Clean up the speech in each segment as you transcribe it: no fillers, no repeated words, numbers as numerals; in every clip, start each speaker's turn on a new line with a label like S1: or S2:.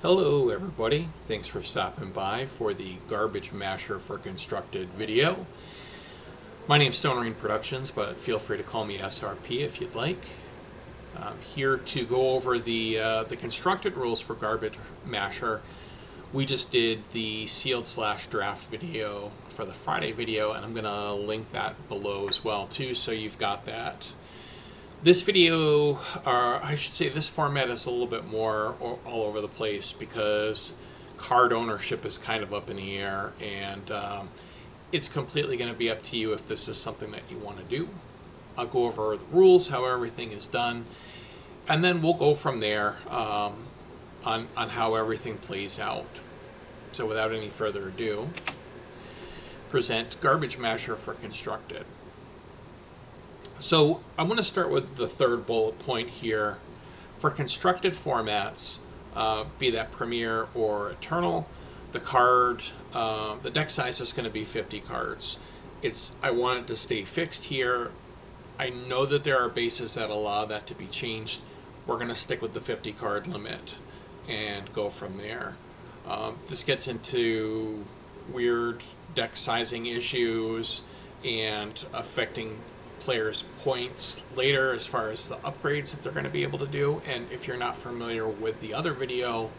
S1: Hello everybody, thanks for stopping by for the Garbage Masher for Constructed video. My name's Stone Rain Productions, but feel free to call me SRP if you'd like. I'm here to go over the constructed rules for Garbage Masher. We just did the sealed/draft video for the Friday video, and I'm going to link that below as well too, so you've got that. This video, I should say this format is a little bit more all over the place because card ownership is kind of up in the air, and it's completely going to be up to you if this is something that you want to do. I'll go over the rules, how everything is done, and then we'll go from there on how everything plays out. So without any further ado, present Garbage Masher for Constructed. So I'm going to start with the third bullet point here. For constructed formats, be that Premier or Eternal, the deck size is going to be 50 cards. I want it to stay fixed here. I know that there are bases that allow that to be changed. We're going to stick with the 50 card limit and go from there. This gets into weird deck sizing issues and affecting players' points later as far as the upgrades that they're going to be able to do. And if you're not familiar with the other video,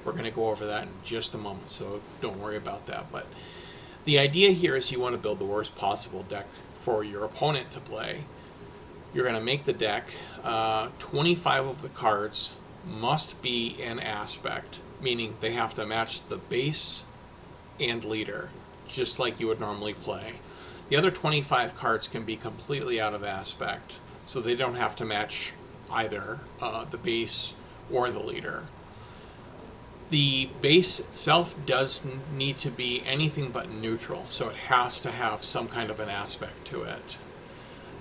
S1: we're going to go over that in just a moment, so don't worry about that. But the idea here is you want to build the worst possible deck for your opponent to play. You're going to make the deck 25 of the cards must be an aspect, meaning they have to match the base and leader, just like you would normally play. The other 25 cards can be completely out of aspect, so they don't have to match either the base or the leader. The base itself does need to be anything but neutral, so it has to have some kind of an aspect to it.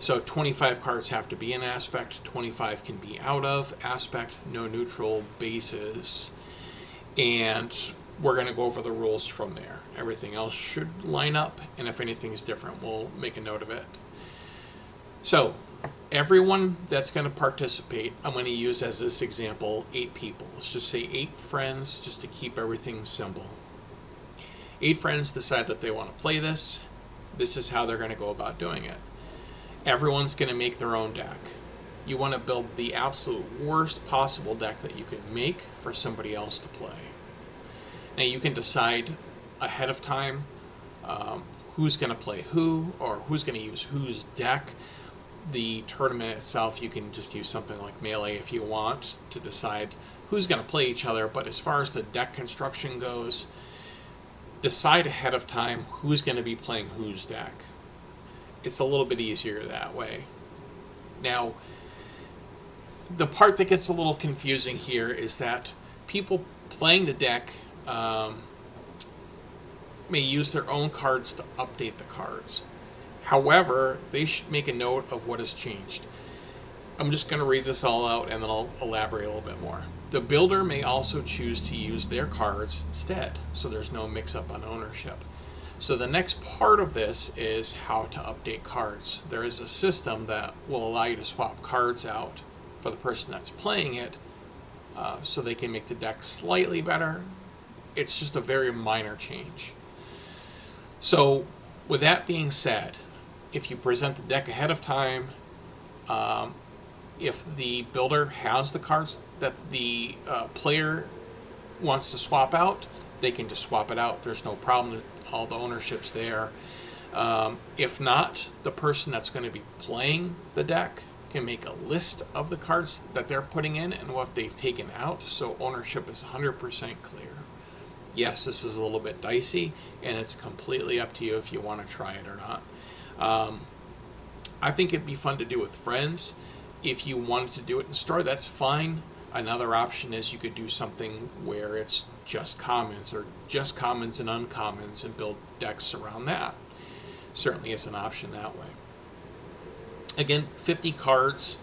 S1: So 25 cards have to be in aspect, 25 can be out of aspect, no neutral bases, and we're going to go over the rules from there. Everything else should line up, and if anything is different, we'll make a note of it. So, everyone that's going to participate, I'm going to use as this example 8 people. Let's just say 8 friends, just to keep everything simple. 8 friends decide that they want to play this. This is how they're going to go about doing it. Everyone's going to make their own deck. You want to build the absolute worst possible deck that you can make for somebody else to play. Now you can decide ahead of time who's going to play who, or who's going to use whose deck. The tournament itself, you can just use something like Melee if you want to decide who's going to play each other, but as far as the deck construction goes, decide ahead of time who's going to be playing whose deck. It's a little bit easier that way. Now, the part that gets a little confusing here is that people playing the deck may use their own cards to update the cards. However, they should make a note of what has changed. I'm just going to read this all out and then I'll elaborate a little bit more. The builder may also choose to use their cards instead, so there's no mix-up on ownership. So the next part of this is how to update cards. There is a system that will allow you to swap cards out for the person that's playing it, so they can make the deck slightly better. It's just a very minor change. So with that being said, if you present the deck ahead of time, if the builder has the cards that the player wants to swap out, they can just swap it out. There's no problem. All the ownership's there. If not, the person that's going to be playing the deck can make a list of the cards that they're putting in and what they've taken out, so ownership is 100% clear. Yes, this is a little bit dicey, and it's completely up to you if you want to try it or not. I think it'd be fun to do with friends. If you wanted to do it in store, that's fine. Another option is you could do something where it's just commons or just commons and uncommons and build decks around that. Certainly is an option that way. Again, 50 cards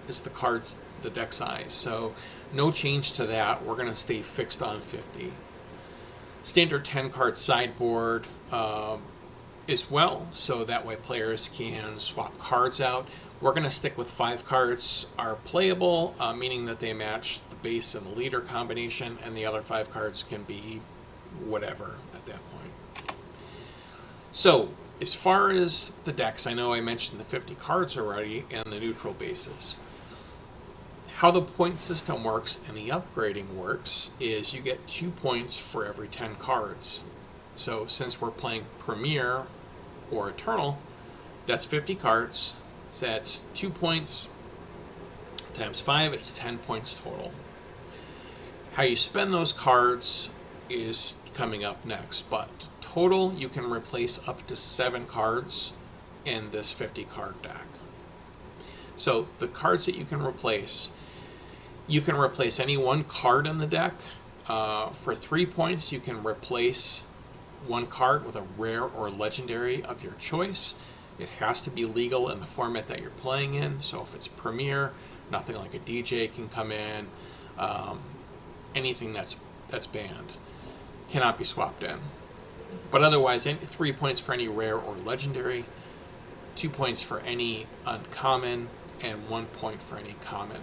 S1: is the deck size, so no change to that. We're going to stay fixed on 50. Standard 10 card sideboard as well, so that way players can swap cards out. We're going to stick with 5 cards are playable, meaning that they match the base and the leader combination, and the other 5 cards can be whatever at that point. So, as far as the decks, I know I mentioned the 50 cards already and the neutral bases. How the point system works and the upgrading works is you get 2 points for every 10 cards. So since we're playing Premier or Eternal, that's 50 cards. So that's 2 points times 5, it's 10 points total. How you spend those cards is coming up next, but total you can replace up to 7 cards in this 50 card deck. So the cards that you can replace any one card in the deck. For 3 points, you can replace one card with a rare or legendary of your choice. It has to be legal in the format that you're playing in. So if it's Premier, nothing like a DJ can come in. Anything that's banned cannot be swapped in. But otherwise, 3 points for any rare or legendary, 2 points for any uncommon, and 1 point for any common.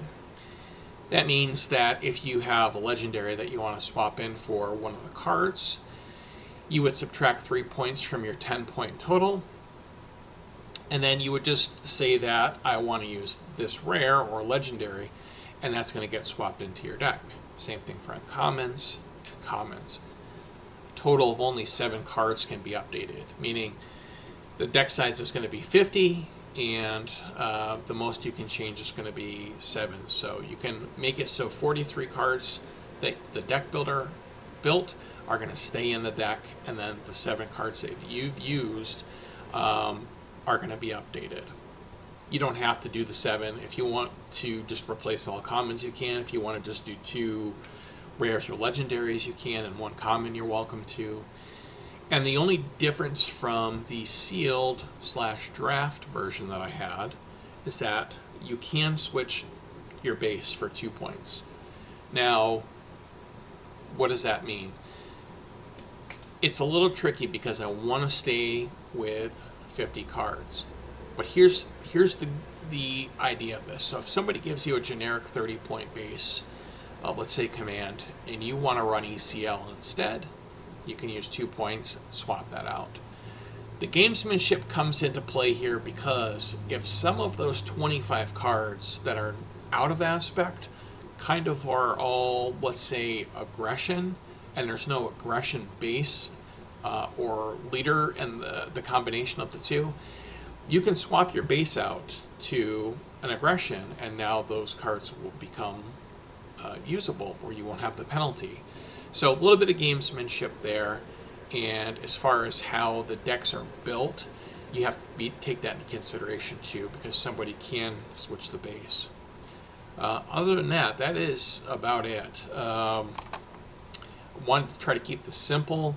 S1: That means that if you have a legendary that you want to swap in for one of the cards, you would subtract 3 points from your 10-point total, and then you would just say that I want to use this rare or legendary, and that's going to get swapped into your deck. Same thing for uncommons and commons. Total of only 7 cards can be updated, meaning the deck size is going to be 50, and the most you can change is going to be 7. So you can make it so 43 cards that the deck builder built are going to stay in the deck, and then the 7 cards that you've used are going to be updated. You don't have to do the 7. If you want to just replace all commons, you can. If you want to just do 2 rares or legendaries, you can, and 1 common, you're welcome to. And the only difference from the sealed/draft version that I had is that you can switch your base for 2 points. Now, what does that mean? It's a little tricky because I want to stay with 50 cards. But here's the idea of this. So if somebody gives you a generic 30-point base of, let's say, Command, and you want to run ECL instead, you can use 2 points, swap that out. The gamesmanship comes into play here because if some of those 25 cards that are out of aspect kind of are all, let's say, aggression, and there's no aggression base or leader in the combination of the two, you can swap your base out to an aggression, and now those cards will become usable, or you won't have the penalty. So a little bit of gamesmanship there, and as far as how the decks are built, you have to take that into consideration too, because somebody can switch the base. Other than that, that is about it. Wanted to try to keep this simple.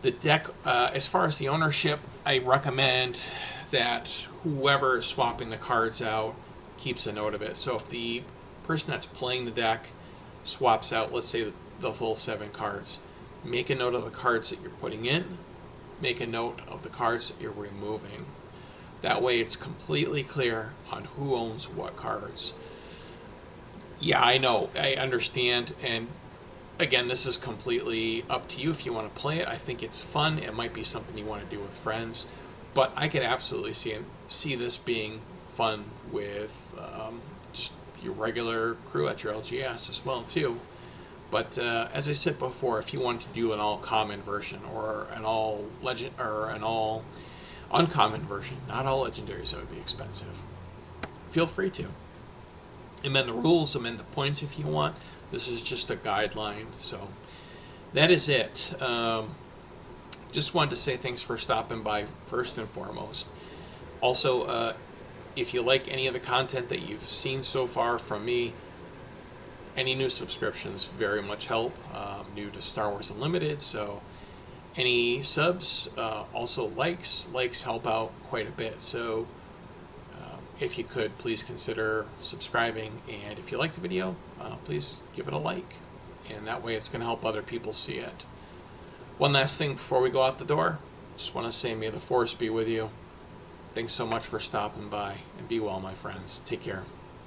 S1: The deck, as far as the ownership, I recommend that whoever is swapping the cards out keeps a note of it. So if the person that's playing the deck swaps out, let's say, the full 7 cards, make a note of the cards that you're putting in, make a note of the cards that you're removing. That way it's completely clear on who owns what cards. Yeah, I know, I understand, and again, this is completely up to you if you want to play it. I think it's fun. It might be something you want to do with friends, but I could absolutely see this being fun with just your regular crew at your LGS as well too. But as I said before, if you want to do an all common version or an all legend or an all uncommon version, not all legendaries, that would be expensive, feel free to amend the rules, amend the points if you want. This is just a guideline. So that is it. Just wanted to say thanks for stopping by first and foremost. Also, if you like any of the content that you've seen so far from me, any new subscriptions very much help. New to Star Wars Unlimited, so any subs, also likes help out quite a bit. So if you could, please consider subscribing, and if you like the video, please give it a like, and that way it's going to help other people see it. One last thing before we go out the door, just want to say may the Force be with you. Thanks so much for stopping by, and be well, my friends. Take care.